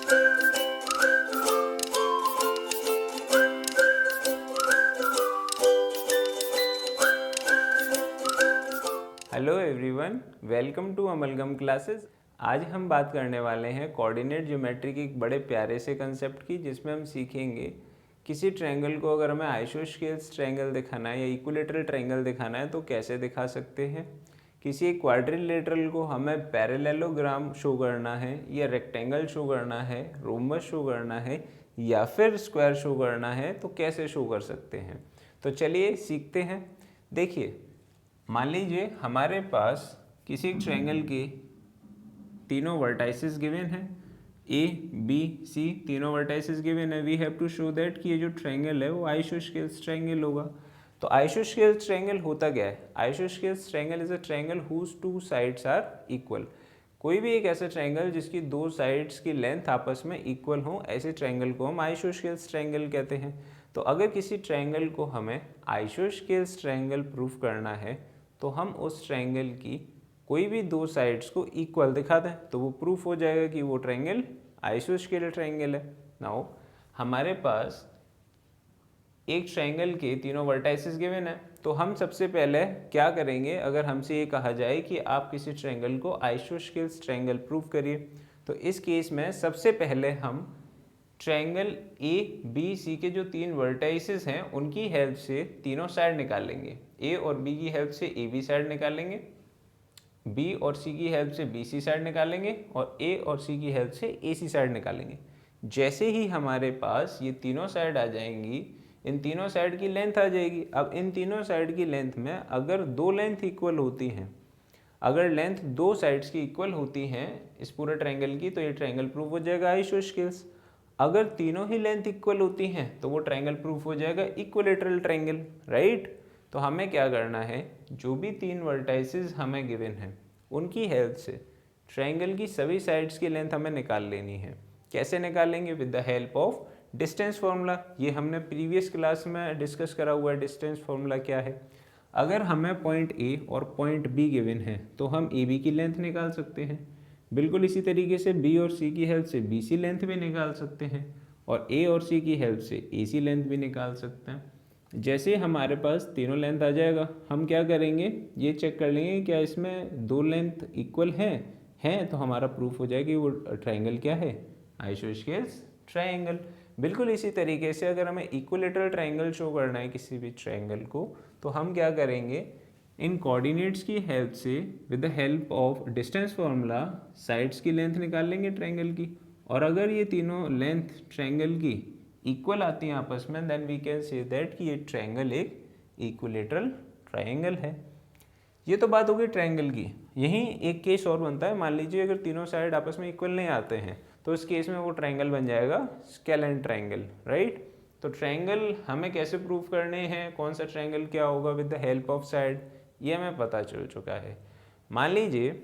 Hello everyone, welcome to Amalgam classes. आज हम बात करने वाले हैं कोऑर्डिनेट ज्योमेट्री के एक बड़े प्यारे से कंसेप्ट की, जिसमें हम सीखेंगे किसी ट्रायंगल को अगर हमें आइसोस्केल्स ट्रायंगल दिखाना है या इक्विलेटरल ट्रायंगल दिखाना है तो कैसे दिखा सकते हैं। किसी एक क्वाड्रिलेटरल को हमें पैरेललोग्राम शो करना है या रेक्टेंगल शो करना है, रोम्बस शो करना है या फिर स्क्वायर शो करना है तो कैसे शो कर सकते हैं। तो चलिए सीखते हैं। देखिए, मान लीजिए हमारे पास किसी ट्रायंगल के तीनों वर्टाइसेस गिवन हैं, ए बी सी तीनों वर्टाइसेस गिवन है। We have to show that कि ये जो ट्रायंगल है वो आइसोस्केल्स ट्रायंगल होगा। तो आइसोस्केल्स ट्रायंगल होता क्या है? Isosceles triangle is a triangle whose two sides are equal. कोई भी एक ऐसा ट्रायंगल जिसकी दो साइड्स की लेंथ आपस में इक्वल हो, ऐसे ट्रायंगल को हम आइसोस्केल्स ट्रायंगल कहते हैं। तो अगर किसी ट्रायंगल को हमें आइसोस्केल्स ट्रायंगल प्रूफ करना है तो हम उस ट्रायंगल की कोई भी दो साइड्स को इक्वल दिखा दें तो वो प्रूफ हो जाएगा कि वो ट्रायंगल आइसोस्केल ट्रायंगल है। नाउ हमारे पास एक ट्रायंगल के तीनों वर्टाइसेस गिवन है, तो हम सबसे पहले क्या करेंगे, अगर हमसे ये कहा जाए कि आप किसी ट्रायंगल को आइसोस्केल्स ट्रायंगल प्रूफ करिए, तो इस केस में सबसे पहले हम ट्रायंगल ए बी सी के जो तीन वर्टाइसेस हैं उनकी हेल्प से तीनों साइड निकाल लेंगे। ए और बी की हेल्प से ए बी साइड निकालेंगे, बी और सी की हेल्प से बी सी साइड निकालेंगे और ए और सी की हेल्प से ए सी साइड निकालेंगे। जैसे ही हमारे पास ये तीनों साइड आ जाएंगी, इन तीनों साइड की लेंथ आ जाएगी। अब इन तीनों साइड की लेंथ में अगर दो लेंथ इक्वल होती हैं, अगर लेंथ दो साइड्स की इक्वल होती हैं इस पूरे ट्रायंगल की, तो ये ट्रायंगल प्रूफ हो जाएगा आइसोस्केल्स। अगर तीनों ही लेंथ इक्वल होती हैं तो वो ट्रायंगल प्रूफ हो जाएगा इक्विलेटरल ट्रायंगल, राइट। तो हमें क्या करना है, जो भी तीन वर्टाइसेस हमें गिवन हैं उनकी हेल्प से ट्रायंगल की सभी साइड्स की लेंथ हमें निकाल लेनी है। कैसे निकालेंगे? With the help of distance formula. ये हमने प्रीवियस क्लास में डिस्कस करा हुआ है। डिस्टेंस फार्मूला क्या है? अगर हमें पॉइंट ए और पॉइंट बी गिवन है तो हम ए बी की लेंथ निकाल सकते हैं। बिल्कुल इसी तरीके से बी और सी की हेल्प से बी सी लेंथ भी निकाल सकते हैं और ए और सी की हेल्प से ए सी लेंथ भी निकाल सकते हैं। जैसे हमारे पास तीनों लेंथ आ जाएगा, हम क्या करेंगे, ये चेक कर लेंगे क्या इसमें दो लेंथ इक्वल हैं तो हमारा प्रूफ हो जाएगा कि वो ट्रायंगल क्या है, आइसोस्केल्स ट्रायंगल। बिल्कुल इसी तरीके से अगर हमें इक्विलेटरल ट्रायंगल शो करना है किसी भी ट्रायंगल को, तो हम क्या करेंगे, इन कोऑर्डिनेट्स की हेल्प से with the help of distance formula sides की लेंथ निकाल लेंगे ट्रायंगल की। और अगर ये तीनों लेंथ ट्रायंगल की इक्वल आती हैं आपस में, then we can say that कि ये ट्रायंगल एक इक्विलेटरल ट्रायंगल है। ये तो बात हो गई ट्रायंगल की। यहीं एक केस और बनता है, मान लीजिए अगर तीनों साइड आपस में इक्वल नहीं आते हैं तो इस केस में वो ट्रायंगल बन जाएगा स्केलेन ट्रायंगल, राइट। तो ट्रायंगल हमें कैसे प्रूफ करने हैं, कौन सा ट्रायंगल क्या होगा, with the help of side, ये हमें पता चल चुका है। मान लीजिए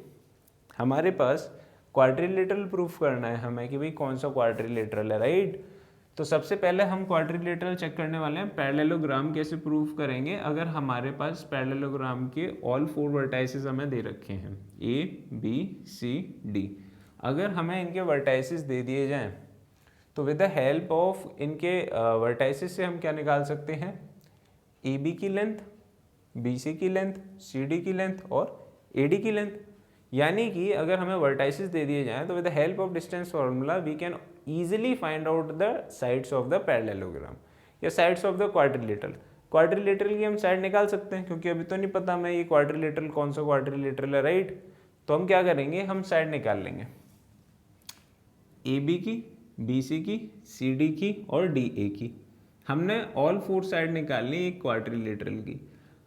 हमारे पास क्वाड्रिलेटरल प्रूफ करना है हमें कि भाई कौन सा क्वाड्रिलेटरल है, राइट। तो सबसे पहले हम क्वाड्रिलेटरल चेक करने वाले हैं। पैरेललोग्राम कैसे प्रूफ करेंगे, अगर हमारे पास पैरेललोग्राम के ऑल फोर वर्टाइसेस हमें दे रखे हैं, ए बी सी डी, अगर हमें इनके वर्टाइसेस दे दिए जाएं तो विद द हेल्प ऑफ इनके वर्टाइसेस से हम क्या निकाल सकते हैं, ए बी की लेंथ, बी सी की लेंथ, सी डी की लेंथ और ए डी की लेंथ। यानी कि अगर हमें वर्टाइसेस दे दिए जाएं तो with the help of distance formula we can easily find out the sides of the parallelogram या sides of the quadrilateral। Quadrilateral की हम साइड निकाल सकते हैं क्योंकि अभी तो नहीं पता हमें ये क्वाड्रिलेटरल कौन सा क्वाड्रिलेटरल है, राइट। तो हम क्या करेंगे, हम साइड निकाल लेंगे ए बी की, बी सी की, सी डी की और डी ए की। हमने ऑल फोर साइड निकाल ली एक क्वाड्रिलेटरल की।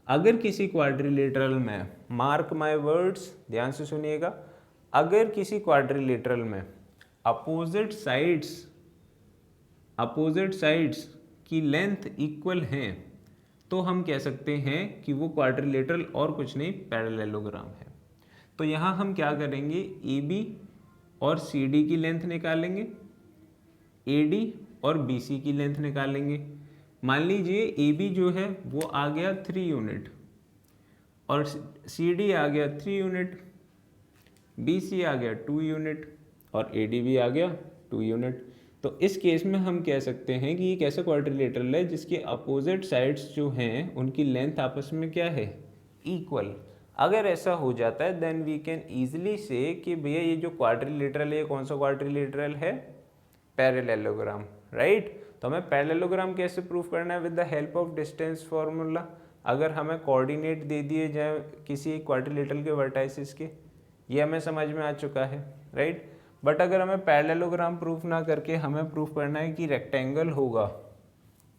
अगर किसी क्वाड्रिलेटरल में, मार्क माय वर्ड्स, ध्यान से सुनिएगा, अगर किसी क्वाड्रिलेटरल में अपोजिट साइड्स की लेंथ इक्वल हैं तो हम कह सकते हैं कि वो क्वाड्रिलेटरल और कुछ नहीं पैरेललोग्राम है। तो यहाँ हम क्या करेंगे, ए बी और सी डी की लेंथ निकालेंगे, ए डी और बी सी की लेंथ निकालेंगे। मान लीजिए ए बी जो है वो आ गया 3 यूनिट और सी डी आ गया 3 यूनिट, बी सी आ गया 2 यूनिट और ए डी भी आ गया 2 यूनिट। तो इस केस में हम कह सकते हैं कि एक ऐसा क्वाड्रिलेटरल है जिसके अपोजिट साइड्स जो हैं उनकी लेंथ आपस में क्या है, इक्वल। अगर ऐसा हो जाता है देन वी कैन ईजिली से कि भैया ये जो क्वाड्रिलेटरल है कौन सा क्वाड्रिलेटरल है, पैरेललोग्राम, राइट। तो हमें पैरेललोग्राम कैसे प्रूफ करना है, with the help of distance formula. अगर हमें कोऑर्डिनेट दे दिए जाए किसी एक क्वाड्रिलेटरल के वर्टाइसिस के, ये हमें समझ में आ चुका है, राइट। बट अगर हमें पैरेललोग्राम प्रूफ ना करके हमें प्रूफ करना है कि रेक्टेंगल होगा,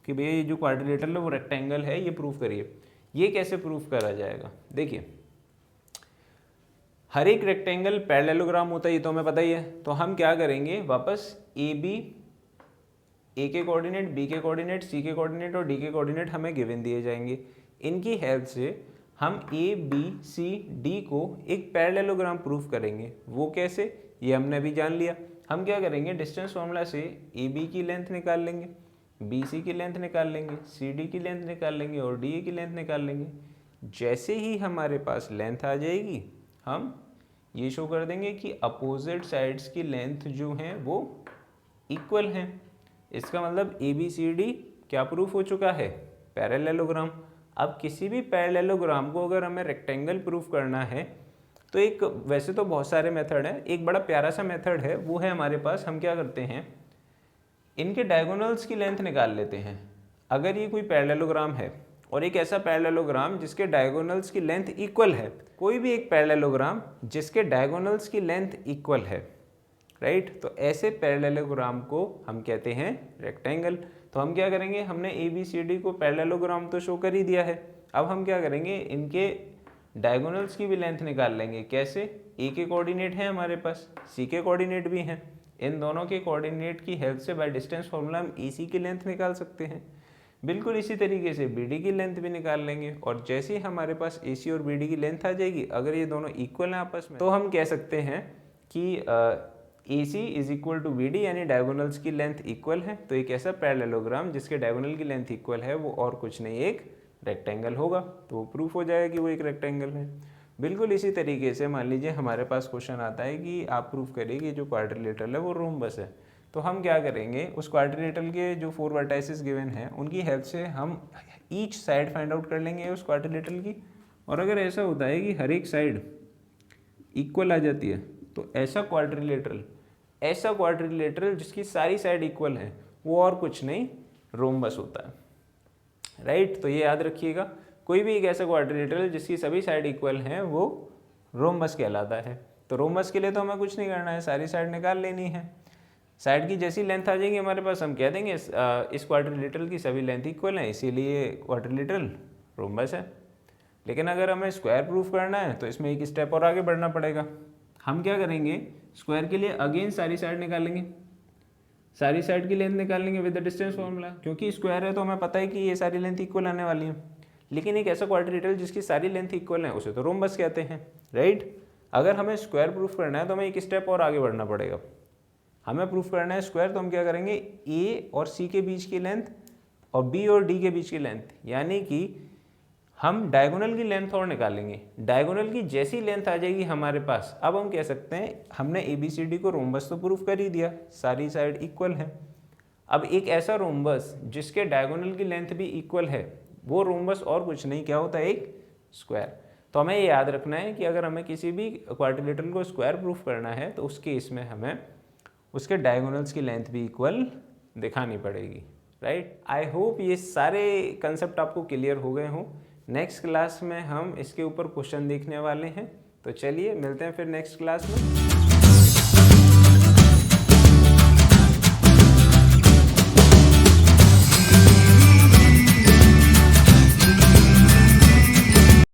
कि भैया ये जो क्वाड्रिलेटरल है वो रेक्टेंगल है, ये प्रूफ करिए। ये कैसे प्रूफ करा जाएगा, देखिए हर एक रेक्टेंगल पैरेललोग्राम होता है, ये तो हमें पता ही है। तो हम क्या करेंगे, वापस ए बी, ए के कोऑर्डिनेट, बी के कोऑर्डिनेट, सी के कोऑर्डिनेट और डी के कोऑर्डिनेट हमें गिवन दिए जाएंगे। इनकी हेल्प से हम ए बी सी डी को एक पैरेललोग्राम प्रूफ करेंगे। वो कैसे, ये हमने भी जान लिया। हम क्या करेंगे, डिस्टेंस फार्मूला से ए बी की लेंथ निकाल लेंगे, बी सी की लेंथ निकाल लेंगे, सी डी की लेंथ निकाल लेंगे और डी ए की लेंथ निकाल लेंगे। जैसे ही हमारे पास लेंथ आ जाएगी हम ये शो कर देंगे कि अपोजिट साइड्स की लेंथ जो हैं वो इक्वल हैं। इसका मतलब ए बी सी डी क्या प्रूफ हो चुका है, पैरेललोग्राम। अब किसी भी पैरेललोग्राम को अगर हमें रेक्टेंगल प्रूफ करना है तो एक, वैसे तो बहुत सारे मेथड हैं, एक बड़ा प्यारा सा मेथड है, वो है हमारे पास। हम क्या करते हैं, इनके डायगोनल्स की लेंथ निकाल लेते हैं। अगर ये कोई पैरेललोग्राम है और एक ऐसा पैरेललोग्राम जिसके डायगोनल्स की लेंथ इक्वल है, कोई भी एक पैरेललोग्राम जिसके डायगोनल्स की लेंथ इक्वल है, राइट, तो ऐसे पैरेललोग्राम को हम कहते हैं रेक्टेंगल। तो हम क्या करेंगे, हमने ए बी सी डी को पैरेललोग्राम तो शो कर ही दिया है, अब हम क्या करेंगे, इनके डायगोनल्स की भी लेंथ निकाल लेंगे। कैसे, ए के कोऑर्डिनेट है हमारे पास, सी के कोऑर्डिनेट भी हैं, इन दोनों के कोऑर्डिनेट की हेल्प से बाय डिस्टेंस फार्मूला हम ए सी की लेंथ निकाल सकते हैं। बिल्कुल इसी तरीके से बी डी की लेंथ भी निकाल लेंगे। और जैसे ही हमारे पास ए सी और बी डी की लेंथ आ जाएगी, अगर ये दोनों इक्वल हैं आपस में, तो हम कह सकते हैं कि A C is equal to B D, यानी डायगोनल्स की लेंथ इक्वल है। तो एक ऐसा पैरेललोग्राम जिसके डायगोनल की लेंथ इक्वल है वो और कुछ नहीं, एक रेक्टेंगल होगा। तो वो प्रूफ हो जाएगा कि वो एक रेक्टेंगल है। बिल्कुल इसी तरीके से मान लीजिए हमारे पास क्वेश्चन आता है कि आप प्रूफ करिए कि जो क्वाड्रिलेटरल है वो रोम्बस है। तो हम क्या करेंगे, उस क्वाड्रिलेटरल के जो 4 वर्टाइसिस गिवन हैं उनकी हेल्प से हम ईच साइड फाइंड आउट कर लेंगे उस क्वाड्रिलेटरल की। और अगर ऐसा होता है कि हर एक साइड इक्वल आ जाती है, तो ऐसा क्वाड्रिलेटरल जिसकी सारी साइड इक्वल है वो और कुछ नहीं, रोम्बस होता है, राइट। तो ये याद रखिएगा, कोई भी एक ऐसा क्वाड्रिलेटरल जिसकी सभी साइड इक्वल हैं वो रोम्बस कहलाता है। तो रोम्बस के लिए तो हमें कुछ नहीं करना है, सारी साइड निकाल लेनी है। साइड की जैसी लेंथ आ जाएगी हमारे पास, हम कह देंगे इस क्वाड्रिलेटरल की सभी लेंथ इक्वल है, इसीलिए क्वाड्रिलेटरल रोम्बस है। लेकिन अगर हमें स्क्वायर प्रूफ करना है तो इसमें एक स्टेप और आगे बढ़ना पड़ेगा। हम क्या करेंगे, स्क्वायर के लिए अगेन सारी साइड निकालेंगे, सारी साइड की लेंथ निकालेंगे विद द डिस्टेंस फार्मूला। क्योंकि स्क्वायर है तो हमें पता है कि ये सारी लेंथ इक्वल आने वाली है। लेकिन एक ऐसा क्वाड्रिलेटरल जिसकी सारी लेंथ इक्वल है उसे तो रोम्बस कहते हैं, राइट। अगर हमें स्क्वायर प्रूफ करना है तो हमें एक स्टेप और आगे बढ़ना पड़ेगा। हमें प्रूफ करना है स्क्वायर, तो हम क्या करेंगे, ए और सी के बीच की लेंथ और बी और डी के बीच की लेंथ, यानी कि हम डायगोनल की लेंथ और निकालेंगे। डायगोनल की जैसी लेंथ आ जाएगी हमारे पास, अब हम कह सकते हैं हमने ए बी सी डी को रोम्बस तो प्रूफ कर ही दिया, सारी साइड इक्वल है। अब एक ऐसा रोम्बस जिसके डायगोनल की लेंथ भी इक्वल है, वो रोम्बस और कुछ नहीं, क्या होता है, एक स्क्वायर। तो हमें ये याद रखना है कि अगर हमें किसी भी क्वाड्रिलेटरल को स्क्वायर प्रूफ करना है तो उस केस में हमें उसके डायगोनल्स की लेंथ भी इक्वल दिखानी पड़ेगी, राइट। आई होप ये सारे कंसेप्ट आपको क्लियर हो गए हों। नेक्स्ट क्लास में हम इसके ऊपर क्वेश्चन देखने वाले हैं, तो चलिए मिलते हैं फिर नेक्स्ट क्लास में।